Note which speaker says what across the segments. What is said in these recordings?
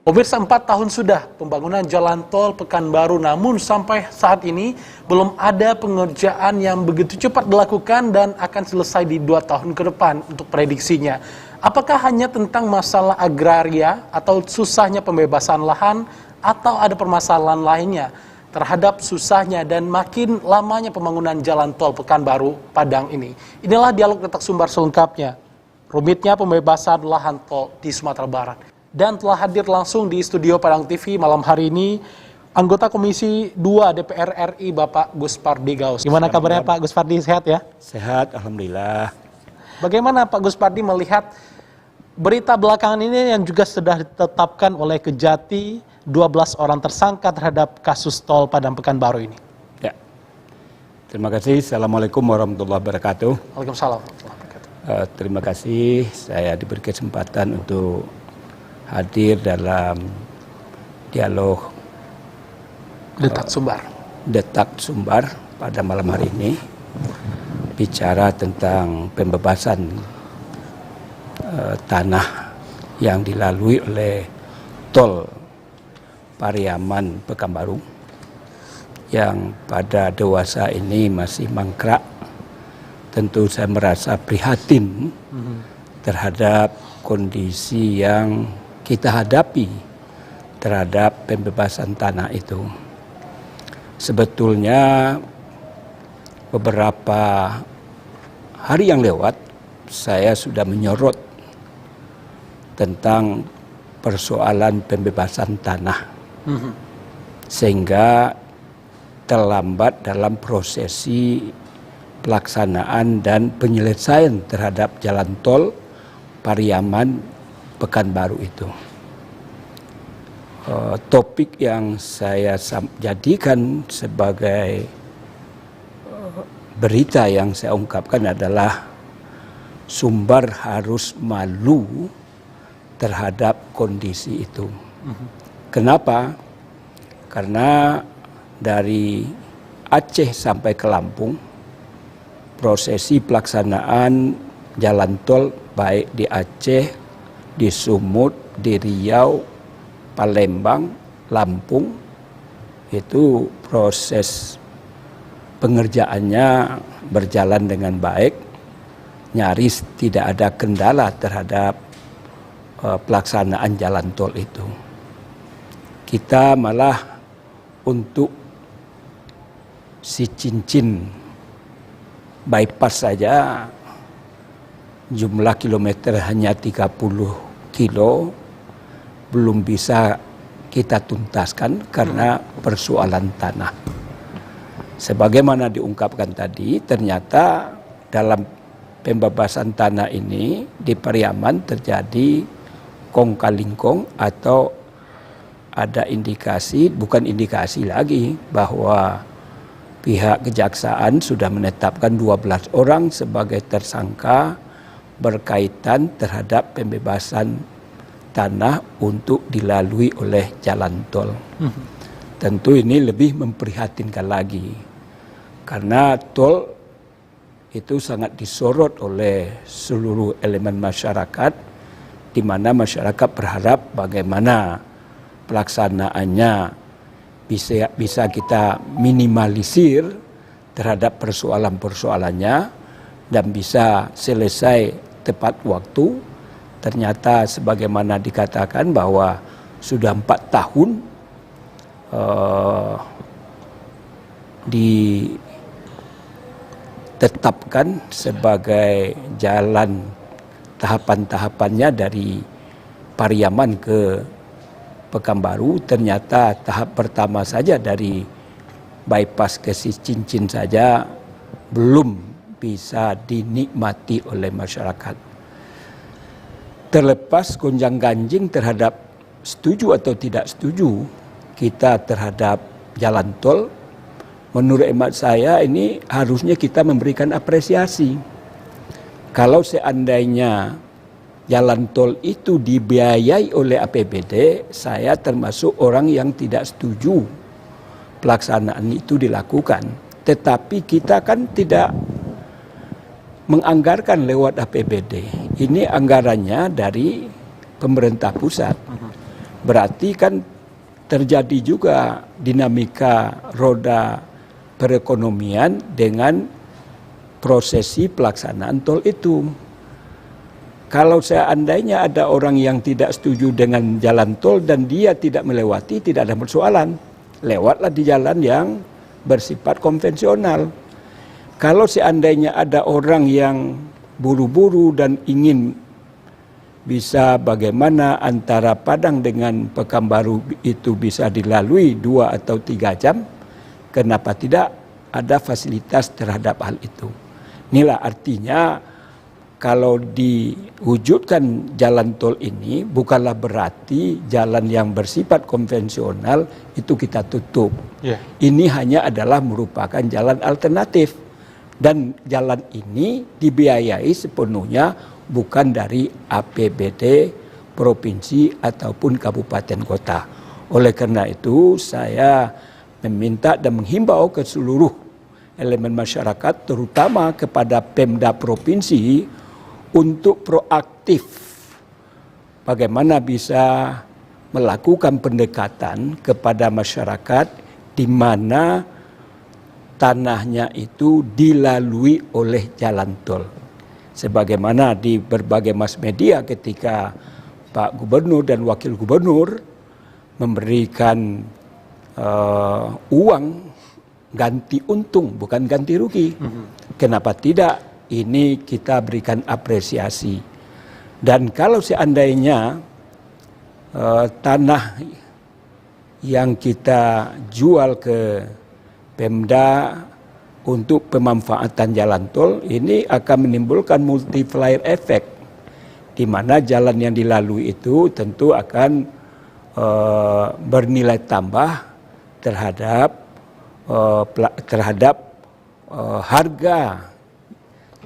Speaker 1: Pemirsa, 4 tahun sudah pembangunan jalan tol Pekanbaru, namun sampai saat ini belum ada pengerjaan yang begitu cepat dilakukan dan akan selesai di 2 tahun ke depan untuk prediksinya. Apakah hanya tentang masalah agraria atau susahnya pembebasan lahan atau ada permasalahan lainnya terhadap susahnya dan makin lamanya pembangunan jalan tol Pekanbaru Padang ini? Inilah dialog Detak Sumbar selengkapnya. Rumitnya pembebasan lahan tol di Sumatera Barat. Dan telah hadir langsung di studio Padang TV malam hari ini anggota Komisi 2 DPR RI Bapak Gus Pardi Gaus. Gimana kabarnya Pak Gus Pardi, sehat ya?
Speaker 2: Sehat, alhamdulillah.
Speaker 1: Bagaimana Pak Gus Pardi melihat berita belakangan ini yang juga sudah ditetapkan oleh Kejati 12 orang tersangka terhadap kasus tol Padang Pekanbaru ini?
Speaker 2: Ya. Terima kasih. Assalamualaikum warahmatullahi wabarakatuh.
Speaker 1: Waalaikumsalam.
Speaker 2: Terima kasih saya diberi kesempatan untuk hadir dalam dialog
Speaker 1: Detak Sumbar.
Speaker 2: Detak Sumbar pada malam hari ini, bicara tentang pembebasan tanah yang dilalui oleh tol Pariaman Pekanbaru yang pada dewasa ini masih mangkrak. Tentu saya merasa prihatin terhadap kondisi yang kita hadapi terhadap pembebasan tanah itu. Sebetulnya beberapa hari yang lewat saya sudah menyorot tentang persoalan pembebasan tanah, sehingga terlambat dalam prosesi pelaksanaan dan penyelesaian terhadap jalan tol Pariaman Pekanbaru itu. Topik yang saya jadikan sebagai berita yang saya ungkapkan adalah Sumbar harus malu terhadap kondisi itu. Kenapa? Karena dari Aceh sampai ke Lampung, prosesi pelaksanaan jalan tol baik di Aceh, di Sumut, di Riau, Palembang, Lampung, itu proses pengerjaannya berjalan dengan baik, nyaris tidak ada kendala terhadap pelaksanaan jalan tol itu. Kita malah untuk si cincin bypass saja jumlah kilometer hanya 30 kilo, belum bisa kita tuntaskan karena persoalan tanah. Sebagaimana diungkapkan tadi, ternyata dalam pembebasan tanah ini di Pariaman terjadi kong kali kong, atau ada indikasi, bukan indikasi lagi, bahwa pihak kejaksaan sudah menetapkan 12 orang sebagai tersangka berkaitan terhadap pembebasan tanah untuk dilalui oleh jalan tol. Tentu ini lebih memprihatinkan lagi, karena tol itu sangat disorot oleh seluruh elemen masyarakat, di mana masyarakat berharap bagaimana pelaksanaannya bisa kita minimalisir terhadap persoalan-persoalannya dan bisa selesai tepat waktu. Ternyata sebagaimana dikatakan bahwa sudah 4 tahun ditetapkan sebagai jalan tahapan-tahapannya dari Pariaman ke Pekanbaru. Ternyata tahap pertama saja dari bypass ke si cincin saja belum bisa dinikmati oleh masyarakat. Terlepas gonjang-ganjing terhadap setuju atau tidak setuju kita terhadap jalan tol, menurut hemat saya ini harusnya kita memberikan apresiasi. Kalau seandainya jalan tol itu dibiayai oleh APBD, saya termasuk orang yang tidak setuju pelaksanaan itu dilakukan. Tetapi kita kan tidak menganggarkan lewat APBD. Ini anggarannya dari pemerintah pusat. berarti kan terjadi juga dinamika roda perekonomian dengan prosesi pelaksanaan tol itu. Kalau seandainya ada orang yang tidak setuju dengan jalan tol dan dia tidak melewati, tidak ada persoalan. Lewatlah di jalan yang bersifat konvensional. Kalau seandainya ada orang yang buru-buru dan ingin bisa bagaimana antara Padang dengan Pekanbaru itu bisa dilalui 2 atau 3 jam, kenapa tidak ada fasilitas terhadap hal itu? Inilah artinya kalau diwujudkan jalan tol ini bukanlah berarti jalan yang bersifat konvensional itu kita tutup. Ini hanya adalah merupakan jalan alternatif. Dan jalan ini dibiayai sepenuhnya bukan dari APBD provinsi ataupun kabupaten kota. Oleh karena itu saya meminta dan menghimbau ke seluruh elemen masyarakat terutama kepada Pemda provinsi untuk proaktif bagaimana bisa melakukan pendekatan kepada masyarakat di mana tanahnya itu dilalui oleh jalan tol. Sebagaimana di berbagai mass media ketika Pak Gubernur dan Wakil Gubernur memberikan uang ganti untung, bukan ganti rugi. Kenapa tidak? Ini kita berikan apresiasi. Dan kalau seandainya tanah yang kita jual ke Pemda untuk pemanfaatan jalan tol ini akan menimbulkan multiplier effect, di mana jalan yang dilalui itu tentu akan bernilai tambah terhadap harga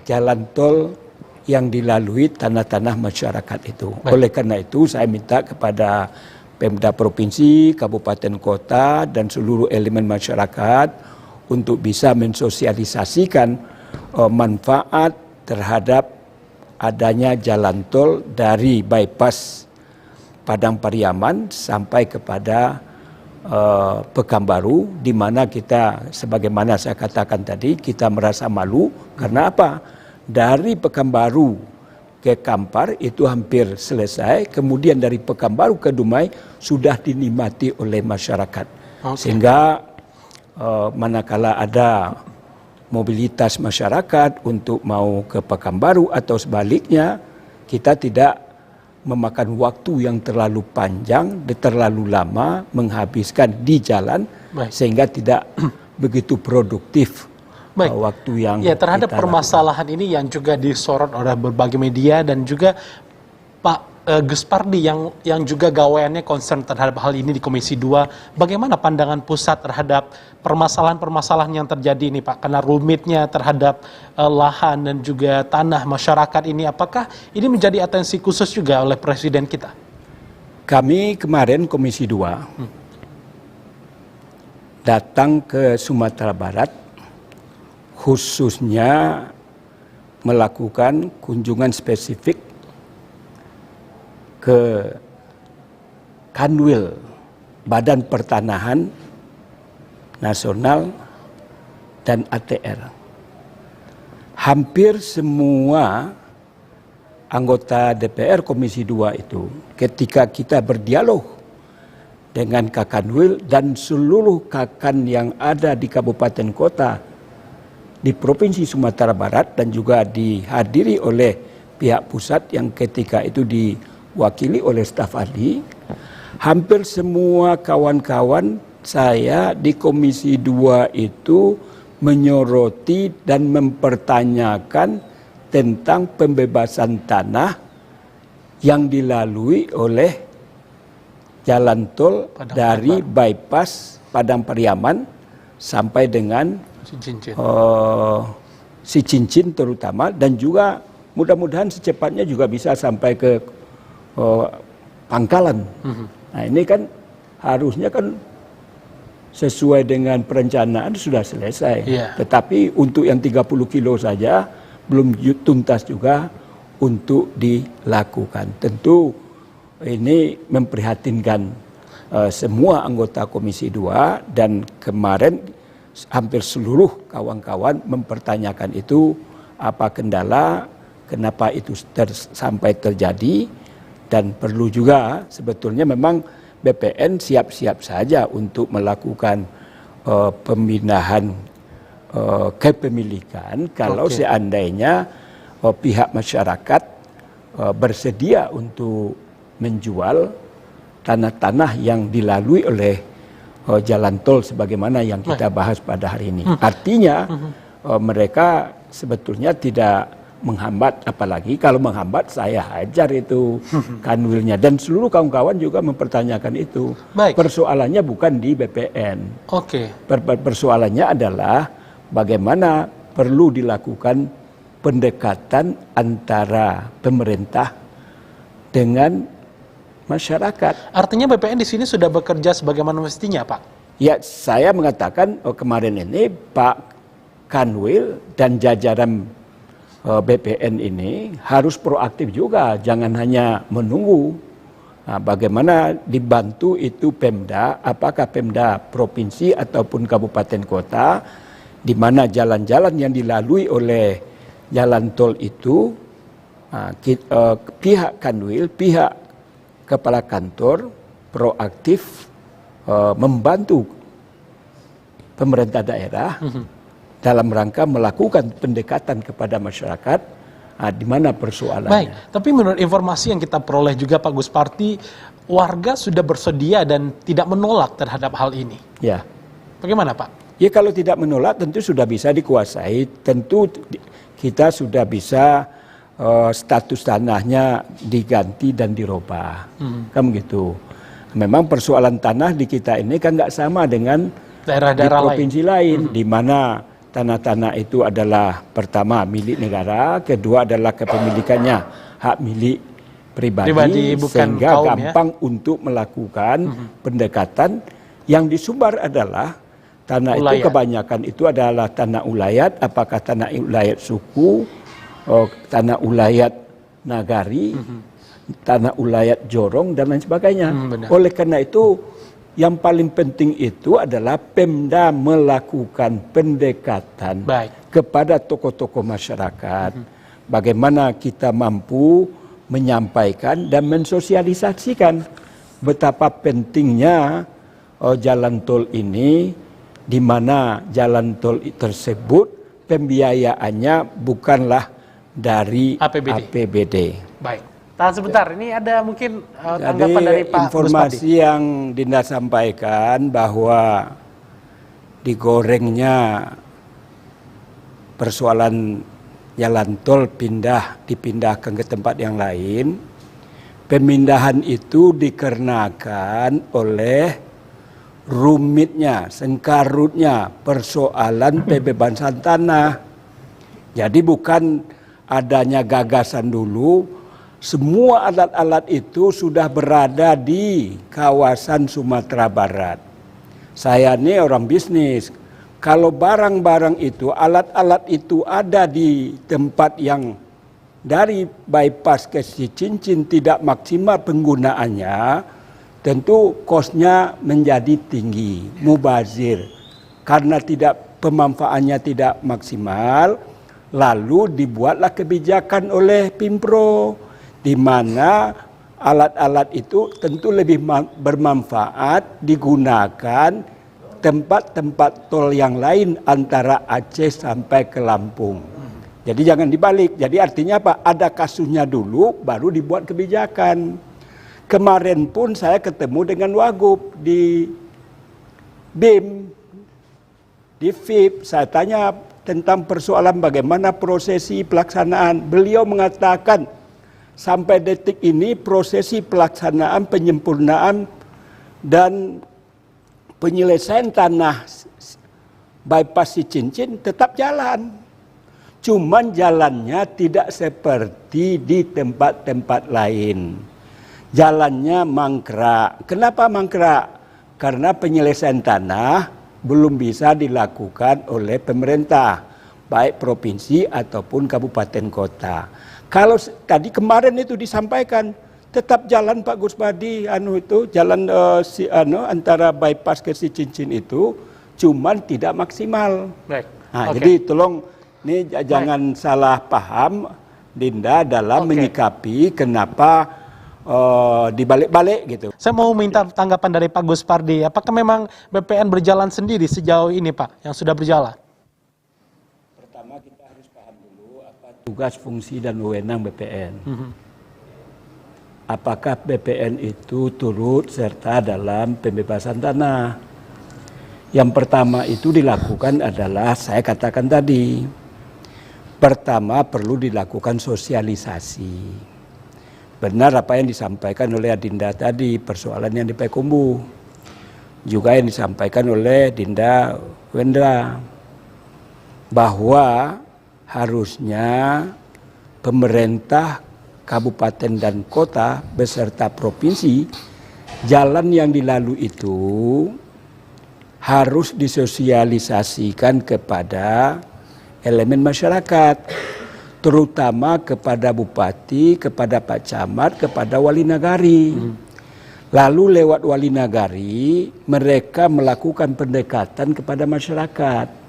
Speaker 2: jalan tol yang dilalui tanah-tanah masyarakat itu. Oleh karena itu saya minta kepada Pemda provinsi, kabupaten kota dan seluruh elemen masyarakat untuk bisa mensosialisasikan manfaat terhadap adanya jalan tol dari bypass Padang Pariaman sampai kepada Pekanbaru, di mana kita sebagaimana saya katakan tadi kita merasa malu karena apa? Dari Pekanbaru ke Kampar itu hampir selesai, kemudian dari Pekanbaru ke Dumai sudah dinikmati oleh masyarakat. Sehingga manakala ada mobilitas masyarakat untuk mau ke Pekanbaru atau sebaliknya, kita tidak memakan waktu yang terlalu panjang, terlalu lama menghabiskan di jalan, sehingga tidak begitu produktif. Waktu yang
Speaker 1: terhadap permasalahan ini yang juga disorot oleh berbagai media dan juga Pak Gus Pardi yang juga gaweannya concern terhadap hal ini di Komisi 2. Bagaimana pandangan pusat terhadap permasalahan-permasalahan yang terjadi ini Pak? Karena rumitnya terhadap lahan dan juga tanah masyarakat ini, apakah ini menjadi atensi khusus juga oleh Presiden kita?
Speaker 2: Kami kemarin Komisi 2 datang ke Sumatera Barat, khususnya melakukan kunjungan spesifik ke Kanwil Badan Pertanahan Nasional dan ATR. Hampir semua anggota DPR Komisi 2 itu ketika kita berdialog dengan Kakanwil dan seluruh kakan yang ada di kabupaten kota di Provinsi Sumatera Barat dan juga dihadiri oleh pihak pusat yang ketika itu diwakili oleh staf ahli, hampir semua kawan-kawan saya di Komisi 2 itu menyoroti dan mempertanyakan tentang pembebasan tanah yang dilalui oleh jalan tol dari bypass Padang Pariaman sampai dengan si Cincin terutama, dan juga mudah-mudahan secepatnya juga bisa sampai ke Pangkalan. Nah ini kan harusnya kan sesuai dengan perencanaan sudah selesai. Tetapi untuk yang 30 kilo saja belum tuntas juga untuk dilakukan. Tentu ini memprihatinkan semua anggota Komisi 2, dan kemarin hampir seluruh kawan-kawan mempertanyakan itu, apa kendala, kenapa itu sampai terjadi, dan perlu juga sebetulnya memang BPN siap-siap saja untuk melakukan pemindahan kepemilikan kalau seandainya pihak masyarakat bersedia untuk menjual tanah-tanah yang dilalui oleh jalan tol sebagaimana yang kita bahas pada hari ini. Artinya mereka sebetulnya tidak menghambat, apalagi kalau menghambat saya hajar itu kanwilnya, dan seluruh kawan-kawan juga mempertanyakan itu.
Speaker 1: Baik.
Speaker 2: Persoalannya bukan di BPN. Persoalannya adalah bagaimana perlu dilakukan pendekatan antara pemerintah dengan masyarakat.
Speaker 1: Artinya BPN di sini sudah bekerja sebagaimana mestinya, Pak?
Speaker 2: Ya, saya mengatakan kemarin ini Pak Kanwil dan jajaran BPN ini harus proaktif juga, jangan hanya menunggu. Nah, bagaimana dibantu itu Pemda, apakah Pemda provinsi ataupun kabupaten kota, di mana jalan-jalan yang dilalui oleh jalan tol itu, pihak Kanwil, pihak kepala kantor proaktif membantu pemerintah daerah dalam rangka melakukan pendekatan kepada masyarakat, di mana persoalannya.
Speaker 1: Baik, tapi menurut informasi yang kita peroleh juga Pak Gusparti, warga sudah bersedia dan tidak menolak terhadap hal ini.
Speaker 2: Ya.
Speaker 1: Bagaimana Pak?
Speaker 2: Ya, kalau tidak menolak tentu sudah bisa dikuasai, tentu kita sudah bisa status tanahnya diganti dan dirubah, kan begitu. Memang persoalan tanah di kita ini kan nggak sama dengan
Speaker 1: daerah-daerah
Speaker 2: di provinsi lain, di mana tanah-tanah itu adalah pertama milik negara, kedua adalah kepemilikannya hak milik pribadi sehingga gampang untuk melakukan pendekatan. Yang disumbar adalah tanah ulayat. Itu kebanyakan itu adalah tanah ulayat, apakah tanah ulayat suku, tanah ulayat nagari, tanah ulayat jorong dan lain sebagainya. Oleh karena itu yang paling penting itu adalah Pemda melakukan pendekatan kepada tokoh-tokoh masyarakat. Bagaimana kita mampu menyampaikan dan mensosialisasikan betapa pentingnya jalan tol ini, di mana jalan tol tersebut pembiayaannya bukanlah dari APBD.
Speaker 1: Baik. Tahan sebentar, ini ada mungkin tanggapan dari Pak
Speaker 2: informasi
Speaker 1: Gusparti.
Speaker 2: yang Dinda sampaikan bahwa digorengnya persoalan jalan tol dipindahkan ke tempat yang lain. Pemindahan itu dikarenakan oleh rumitnya, sengkarutnya persoalan pembebasan tanah. Jadi bukan adanya gagasan dulu. Semua alat-alat itu sudah berada di kawasan Sumatera Barat. Saya ini orang bisnis. Kalau barang-barang itu, alat-alat itu ada di tempat yang dari bypass ke Cicin tidak maksimal penggunaannya, tentu kosnya menjadi tinggi, mubazir. Karena pemanfaatannya tidak maksimal, lalu dibuatlah kebijakan oleh Pimpro, di mana alat-alat itu tentu lebih bermanfaat digunakan tempat-tempat tol yang lain antara Aceh sampai ke Lampung. Jadi jangan dibalik. Jadi artinya apa? Ada kasusnya dulu baru dibuat kebijakan. Kemarin pun saya ketemu dengan Wagub di BIM, di FIP. Saya tanya tentang persoalan bagaimana prosesi pelaksanaan. Beliau mengatakan sampai detik ini prosesi pelaksanaan penyempurnaan dan penyelesaian tanah bypass Cicin tetap jalan. Cuman jalannya tidak seperti di tempat-tempat lain. Jalannya mangkrak. Kenapa mangkrak? Karena penyelesaian tanah belum bisa dilakukan oleh pemerintah, baik provinsi ataupun kabupaten kota. Kalau tadi kemarin itu disampaikan, Tetap jalan Pak Guspadi, jalan antara bypass ke si Cincin itu, cuman tidak maksimal.
Speaker 1: Baik.
Speaker 2: Nah, jadi tolong ini jangan salah paham Dinda dalam menyikapi kenapa dibalik-balik gitu.
Speaker 1: Saya mau minta tanggapan dari Pak Guspardi. Apakah memang BPN berjalan sendiri sejauh ini, Pak, yang sudah berjalan?
Speaker 2: Pertama kita harus paham dulu apa tugas, fungsi, dan wewenang BPN. Apakah BPN itu turut serta dalam pembebasan tanah? Yang pertama itu dilakukan adalah, saya katakan tadi, pertama perlu dilakukan sosialisasi. Benar apa yang disampaikan oleh Adinda tadi, persoalan yang di Payakumbuh. Juga yang disampaikan oleh Dinda Wendra, bahwa harusnya pemerintah kabupaten dan kota beserta provinsi, jalan yang dilalui itu harus disosialisasikan kepada elemen masyarakat, terutama kepada bupati, kepada Pak Camat, kepada wali nagari. Lalu lewat wali nagari mereka melakukan pendekatan kepada masyarakat.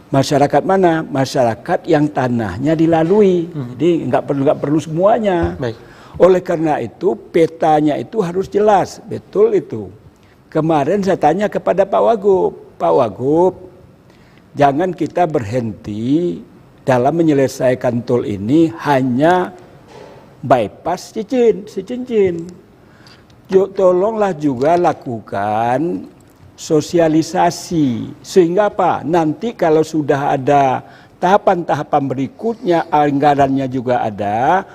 Speaker 2: Masyarakat mana? Masyarakat yang tanahnya dilalui. Jadi nggak perlu semuanya.
Speaker 1: Baik.
Speaker 2: Oleh karena itu petanya itu harus jelas. Betul itu. Kemarin saya tanya kepada Pak Wagub, Pak Wagub, jangan kita berhenti dalam menyelesaikan tol ini hanya bypass si Cincin. Tolonglah juga lakukan sosialisasi, sehingga apa? Nanti kalau sudah ada tahapan-tahapan berikutnya, anggarannya juga ada,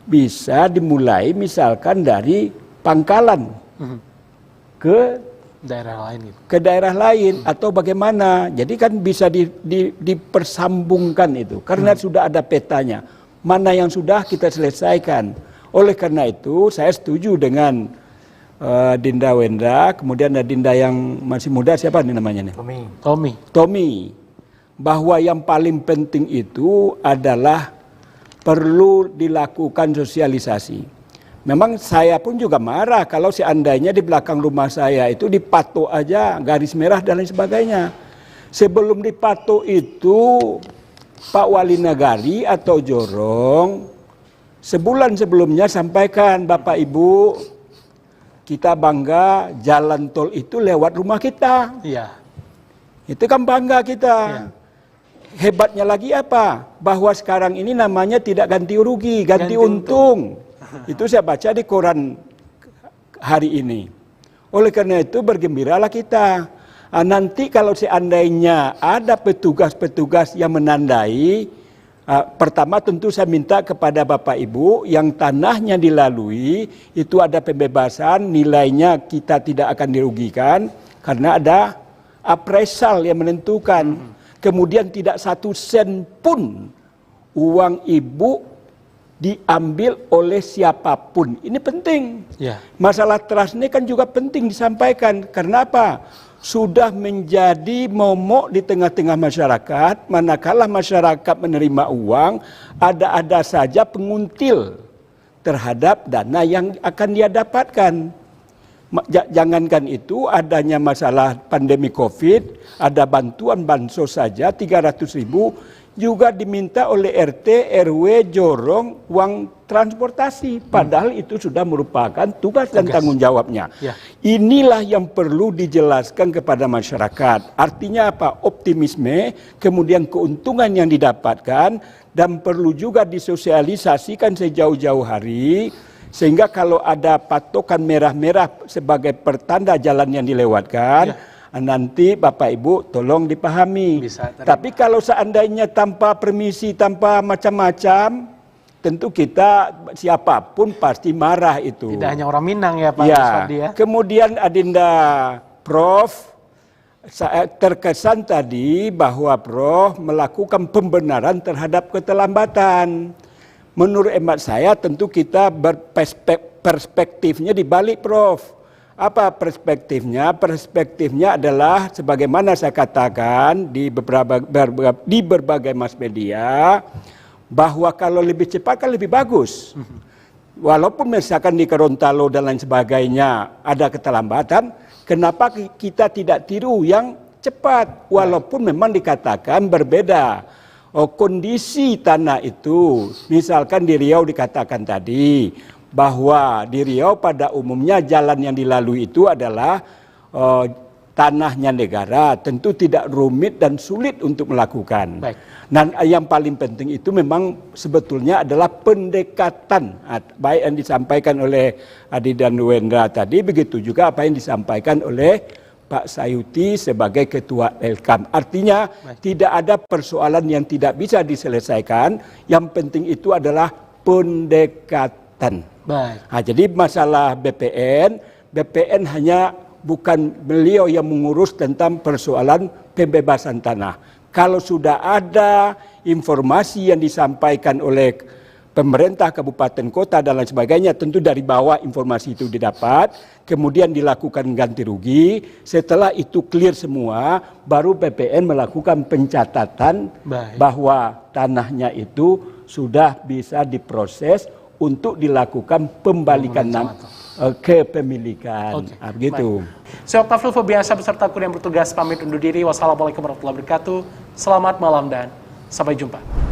Speaker 2: bisa dimulai misalkan dari Pangkalan ke
Speaker 1: daerah lain gitu.
Speaker 2: Ke daerah lain atau bagaimana. Jadi kan bisa dipersambungkan itu, karena sudah ada petanya. Mana yang sudah kita selesaikan. Oleh karena itu saya setuju dengan Dinda Wendra, kemudian ada Dinda yang masih muda, siapa nih namanya nih? Tommy. Bahwa yang paling penting itu adalah perlu dilakukan sosialisasi. Memang saya pun juga marah kalau seandainya di belakang rumah saya itu dipatok aja garis merah dan lain sebagainya. Sebelum dipatok itu Pak Wali Nagari atau Jorong sebulan sebelumnya sampaikan, Bapak Ibu, kita bangga jalan tol itu lewat rumah kita.
Speaker 1: Iya.
Speaker 2: Itu kan bangga kita.
Speaker 1: Iya.
Speaker 2: Hebatnya lagi apa? Bahwa sekarang ini namanya tidak ganti rugi, ganti untung. Itu saya baca di koran hari ini. Oleh karena itu bergembiralah kita. Nanti kalau seandainya ada petugas-petugas yang menandai, pertama tentu saya minta kepada Bapak Ibu yang tanahnya dilalui itu ada pembebasan, nilainya kita tidak akan dirugikan karena ada appraisal yang menentukan. Kemudian tidak 1 sen pun uang ibu diambil oleh siapapun. Ini penting. Masalah trust ini kan juga penting disampaikan. Karena apa? Sudah menjadi momok di tengah-tengah masyarakat, manakala masyarakat menerima uang, ada-ada saja penguntil terhadap dana yang akan dia dapatkan. Jangankan itu, adanya masalah pandemi COVID, ada bantuan bansos saja 300.000, juga diminta oleh RT, RW, Jorong, uang transportasi. Padahal itu sudah merupakan tugas dan tanggung jawabnya. Inilah yang perlu dijelaskan kepada masyarakat. Artinya apa? Optimisme, kemudian keuntungan yang didapatkan, dan perlu juga disosialisasikan sejauh-jauh hari, sehingga kalau ada patokan merah-merah sebagai pertanda jalan yang dilewatkan, nanti Bapak Ibu tolong dipahami. Tapi kalau seandainya tanpa permisi, tanpa macam-macam, tentu kita siapapun pasti marah itu.
Speaker 1: Tidak hanya orang Minang ya Pak Guspardi ya.
Speaker 2: Kemudian Adinda Prof, saya terkesan tadi bahwa Prof melakukan pembenaran terhadap keterlambatan. Menurut hemat saya tentu kita perspektifnya dibalik Prof. Apa perspektifnya? Perspektifnya adalah sebagaimana saya katakan di berbagai mass media, bahwa kalau lebih cepat kan lebih bagus. walaupun misalkan di Gorontalo dan lain sebagainya ada keterlambatan, kenapa kita tidak tiru yang cepat? Walaupun memang dikatakan berbeda. Kondisi tanah itu, misalkan di Riau dikatakan tadi, bahwa di Riau pada umumnya jalan yang dilalui itu adalah tanahnya negara, tentu tidak rumit dan sulit untuk melakukan.
Speaker 1: Baik.
Speaker 2: Dan yang paling penting itu memang sebetulnya adalah pendekatan, baik yang disampaikan oleh Adi dan Wendra tadi, begitu juga apa yang disampaikan oleh Pak Sayuti sebagai Ketua Elkam. Artinya tidak ada persoalan yang tidak bisa diselesaikan, yang penting itu adalah pendekatan.
Speaker 1: Baik.
Speaker 2: Nah, jadi masalah BPN hanya bukan beliau yang mengurus tentang persoalan pembebasan tanah. Kalau sudah ada informasi yang disampaikan oleh pemerintah kabupaten kota dan lain sebagainya, tentu dari bawah informasi itu didapat, kemudian dilakukan ganti rugi. Setelah itu clear semua, baru BPN melakukan pencatatan bahwa tanahnya itu sudah bisa diproses untuk dilakukan pembalikan kepemilikan. Begitu.
Speaker 1: Saya Oktavio Febiasa beserta kru yang bertugas pamit undur diri. Wassalamualaikum warahmatullahi wabarakatuh. Selamat malam dan sampai jumpa.